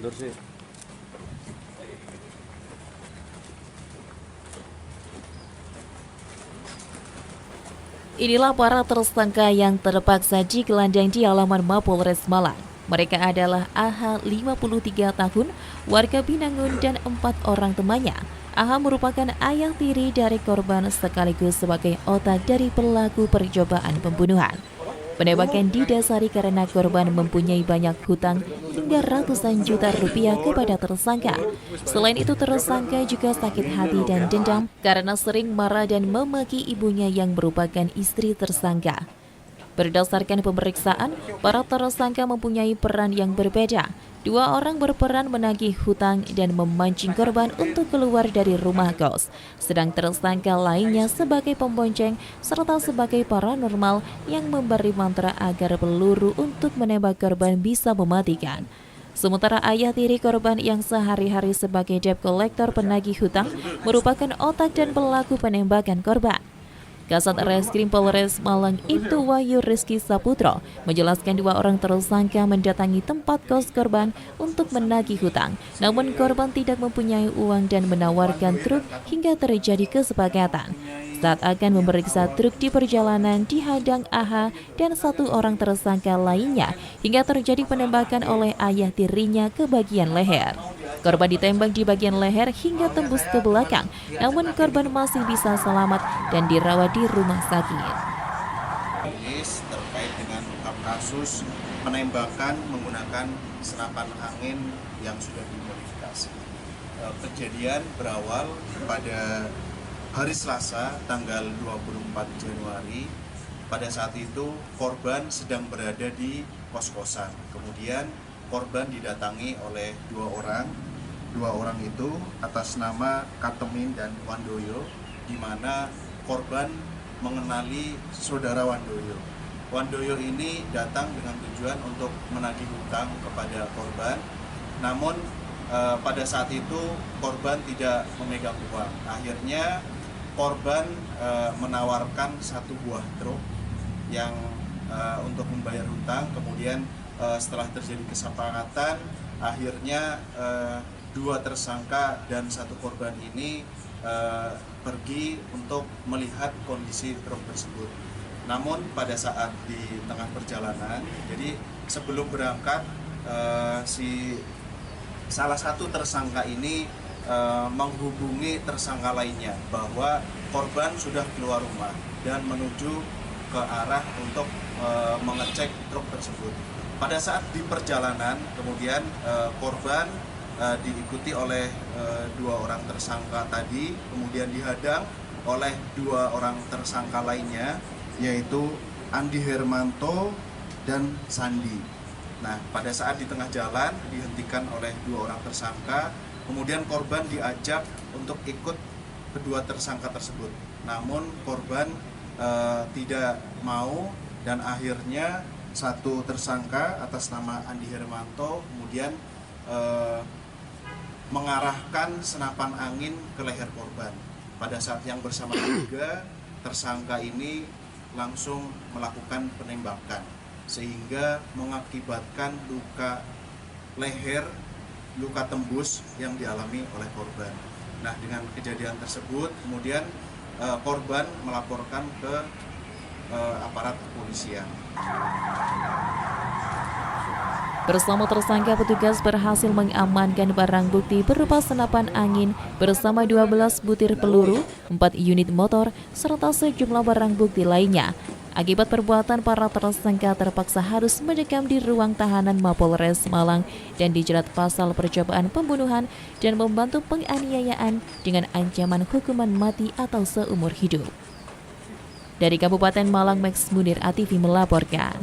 mundur sih. Inilah para tersangka yang terpaksa digelandang di halaman Mapolres Malang. Mereka adalah AH 53 tahun, warga Binangun dan 4 orang temannya. AH merupakan ayah tiri dari korban sekaligus sebagai otak dari pelaku percobaan pembunuhan. Penembakan didasari karena korban mempunyai banyak hutang hingga ratusan juta rupiah kepada tersangka. Selain itu, tersangka juga sakit hati dan dendam karena sering marah dan memaki ibunya yang merupakan istri tersangka. Berdasarkan pemeriksaan, para tersangka mempunyai peran yang berbeda. 2 orang berperan menagih hutang dan memancing korban untuk keluar dari rumah kos. Sedang tersangka lainnya sebagai pembonceng serta sebagai paranormal yang memberi mantra agar peluru untuk menembak korban bisa mematikan. Sementara ayah tiri korban yang sehari-hari sebagai debt collector penagih hutang merupakan otak dan pelaku penembakan korban. Kasat Reskrim Polres Malang Ibtu Wahyu Rizky Saputro menjelaskan 2 orang tersangka mendatangi tempat kos korban untuk menagih hutang. Namun korban tidak mempunyai uang dan menawarkan truk hingga terjadi kesepakatan. Saat akan memeriksa truk di perjalanan dihadang AH dan 1 orang tersangka lainnya hingga terjadi penembakan oleh ayah tirinya ke bagian leher. Korban ditembak di bagian leher hingga tembus ke belakang, namun korban masih bisa selamat dan dirawat di rumah sakit. Terkait dengan kasus penembakan menggunakan senapan angin yang sudah dimodifikasi. Kejadian berawal pada hari Selasa tanggal 24 Januari. Pada saat itu korban sedang berada di kos-kosan. Kemudian korban didatangi oleh 2 orang. 2 orang itu atas nama Katemin dan Wandoyo, di mana korban mengenali saudara Wandoyo. Wandoyo ini datang dengan tujuan untuk menagih hutang kepada korban. Namun pada saat itu korban tidak memegang uang. Akhirnya korban menawarkan 1 buah truk yang untuk membayar hutang. Kemudian setelah terjadi kesepakatan, akhirnya 2 tersangka dan 1 korban ini pergi untuk melihat kondisi truk tersebut. Namun pada saat di tengah perjalanan, jadi sebelum berangkat, salah satu tersangka ini menghubungi tersangka lainnya bahwa korban sudah keluar rumah dan menuju ke arah untuk mengecek truk tersebut. Pada saat di perjalanan, kemudian korban diikuti oleh 2 orang tersangka tadi, kemudian dihadang oleh 2 orang tersangka lainnya, yaitu Andi Hermanto dan Sandi. Nah, pada saat di tengah jalan dihentikan oleh 2 orang tersangka, kemudian korban diajak untuk ikut kedua tersangka tersebut. Namun korban tidak mau dan akhirnya 1 tersangka atas nama Andi Hermanto kemudian mengarahkan senapan angin ke leher korban. Pada saat yang bersamaan juga tersangka ini langsung melakukan penembakan sehingga mengakibatkan luka leher, luka tembus yang dialami oleh korban. Nah, dengan kejadian tersebut kemudian korban melaporkan ke aparat kepolisian. Bersama tersangka, petugas berhasil mengamankan barang bukti berupa senapan angin bersama 12 butir peluru, 4 unit motor, serta sejumlah barang bukti lainnya. Akibat perbuatan, para tersangka terpaksa harus mendekam di ruang tahanan Mapolres Malang dan dijerat pasal percobaan pembunuhan dan membantu penganiayaan dengan ancaman hukuman mati atau seumur hidup. Dari Kabupaten Malang, Max Munir ATV melaporkan.